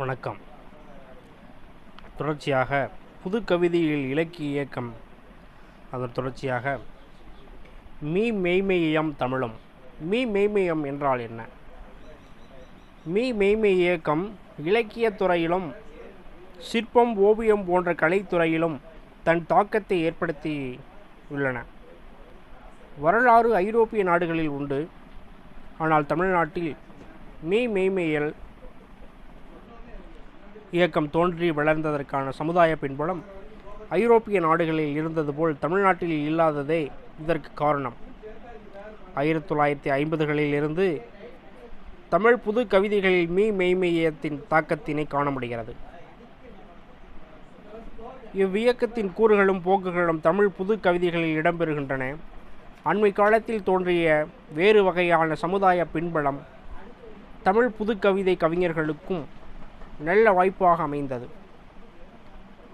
வணக்கம். தொடர்ச்சியாக புது கவிதையில் இலக்கிய இயக்கம். அதன் தொடர்ச்சியாக மீ மெய்மெய்யம் தமிழும். மீ மெய்மெய்யம் என்றால் என்ன? மீ மெய்மெய் இயக்கம் இலக்கியத் துறையிலும் சிற்பம், ஓவியம் போன்ற கலைத்துறையிலும் தன் தாக்கத்தை ஏற்படுத்தி உள்ளன. வரலாறு ஐரோப்பிய நாடுகளில் உண்டு. ஆனால் தமிழ்நாட்டில் மீ மெய்மெய்யல் இயக்கம் தோன்றி வளர்ந்ததற்கான சமுதாய பின்புலம் ஐரோப்பிய நாடுகளில் இருந்தது போல் தமிழ்நாட்டில் இல்லாததே இதற்கு காரணம். 1950களில் இருந்து தமிழ் புது கவிதைகளில் மீ மெய்மெய்யத்தின் தாக்கத்தினை காண முடிகிறது. இவ்வியக்கத்தின் கூறுகளும் போக்குகளும் தமிழ் புது கவிதைகளில் இடம்பெறுகின்றன. அண்மை காலத்தில் தோன்றிய வேறு வகையான சமுதாய பின்புலம் தமிழ் புது கவிதை கவிஞர்களுக்கும் நல்ல வாய்ப்பாக அமைந்தது.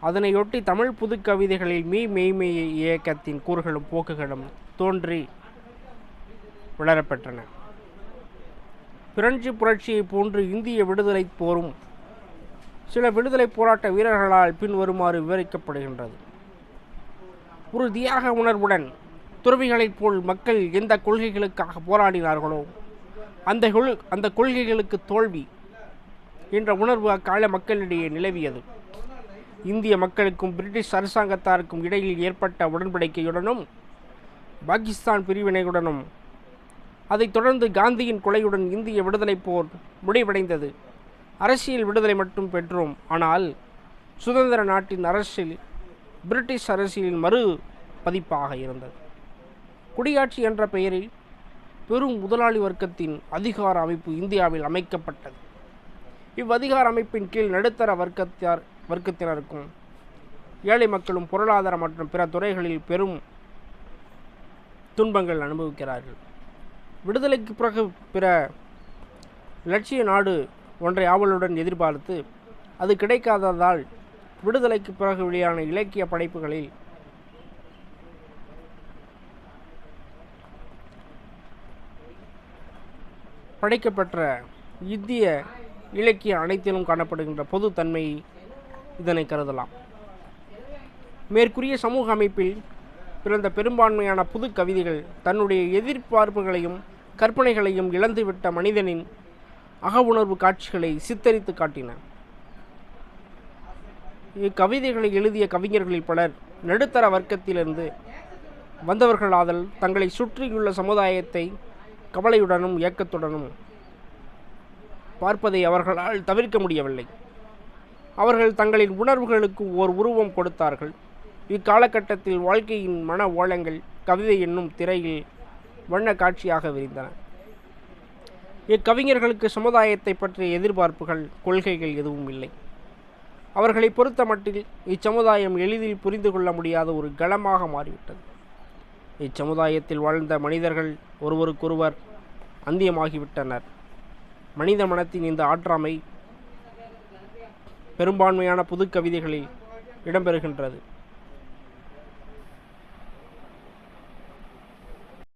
அதனையொட்டி தமிழ் புது கவிதைகளில் மீ மெய்மெய் இயக்கத்தின் கூறுகளும் போக்குகளும் தோன்றி வளரப்பெற்றன. பிரெஞ்சு புரட்சியை போன்று இந்திய விடுதலை போரும் சில விடுதலை போராட்ட வீரர்களால் பின்வருமாறு விவரிக்கப்படுகின்றது. ஒரு தியாக உணர்வுடன் துறவிகளைப் போல் மக்கள் எந்த கொள்கைகளுக்காக போராடினார்களோ அந்த கொள்கைகளுக்கு தோல்வி என்ற உணர்வு அக்கால மக்களிடையே நிலவியது. இந்திய மக்களுக்கும் பிரிட்டிஷ் அரசாங்கத்தாருக்கும் இடையில் ஏற்பட்ட உடன்படிக்கையுடனும் பாகிஸ்தான் பிரிவினையுடனும் அதைத் தொடர்ந்து காந்தியின் கொலையுடன் இந்திய விடுதலை போர் முடிவடைந்தது. அரசியல் விடுதலை மட்டும் பெற்றோம். ஆனால் சுதந்திர நாட்டின் அரசியல் பிரிட்டிஷ் அரசியலின் மறு பதிப்பாக இருந்தது. குடியாட்சி என்ற பெயரில் பெரும் முதலாளி வர்க்கத்தின் அதிகார அமைப்பு இந்தியாவில் அமைக்கப்பட்டது. இவ்வதிகார அமைப்பின் கீழ் நடுத்தர வர்க்கத்தினருக்கும் ஏழை மக்களும் பொருளாதார மற்றும் பிற துறைகளில் பெரும் துன்பங்கள் அனுபவிக்கிறார்கள். விடுதலைக்கு பிறகு பிற இலட்சிய நாடு ஒன்றை ஆவலுடன் எதிர்பார்த்து அது கிடைக்காததால் விடுதலைக்கு பிறகு வெளியான இலக்கிய படைப்புகளில் படைக்கப்பெற்ற இந்திய இலக்கிய அனைத்திலும் காணப்படுகின்ற பொது தன்மை இதனை கருதலாம். மேற்கூறிய சமூக அமைப்பில் பிறந்த பெரும்பான்மையான புது கவிதைகள் தன்னுடைய எதிர்பார்ப்புகளையும் கற்பனைகளையும் இழந்துவிட்ட மனிதனின் அகவுணர்வு காட்சிகளை சித்தரித்து காட்டின. இக்கவிதைகளை எழுதிய கவிஞர்களில் பலர் நடுத்தர வர்க்கத்திலிருந்து வந்தவர்களாதல் தங்களை சுற்றியுள்ள சமுதாயத்தை கவலையுடனும் ஏக்கத்துடனும் பார்ப்பதை அவர்களால் தவிர்க்க முடியவில்லை. அவர்கள் தங்களின் உணர்வுகளுக்கு ஓர் உருவம் கொடுத்தார்கள். இக்காலகட்டத்தில் வாழ்க்கையின் மன ஓலங்கள் கவிதை என்னும் திரையில் வண்ண காட்சியாக விரிந்தன. இக்கவிஞர்களுக்கு சமுதாயத்தை பற்றிய எதிர்பார்ப்புகள், கொள்கைகள் எதுவும் இல்லை. அவர்களை பொறுத்த மட்டில் இச்சமுதாயம் எளிதில் புரிந்து கொள்ள முடியாத ஒரு கலமாக மாறிவிட்டது. இச்சமுதாயத்தில் வாழ்ந்த மனிதர்கள் ஒருவருக்கொருவர் அந்தியமாகிவிட்டனர். மனித மனத்தின் இந்த ஆற்றாமை பெரும்பான்மையான புது கவிதைகளில் இடம்பெறுகின்றது.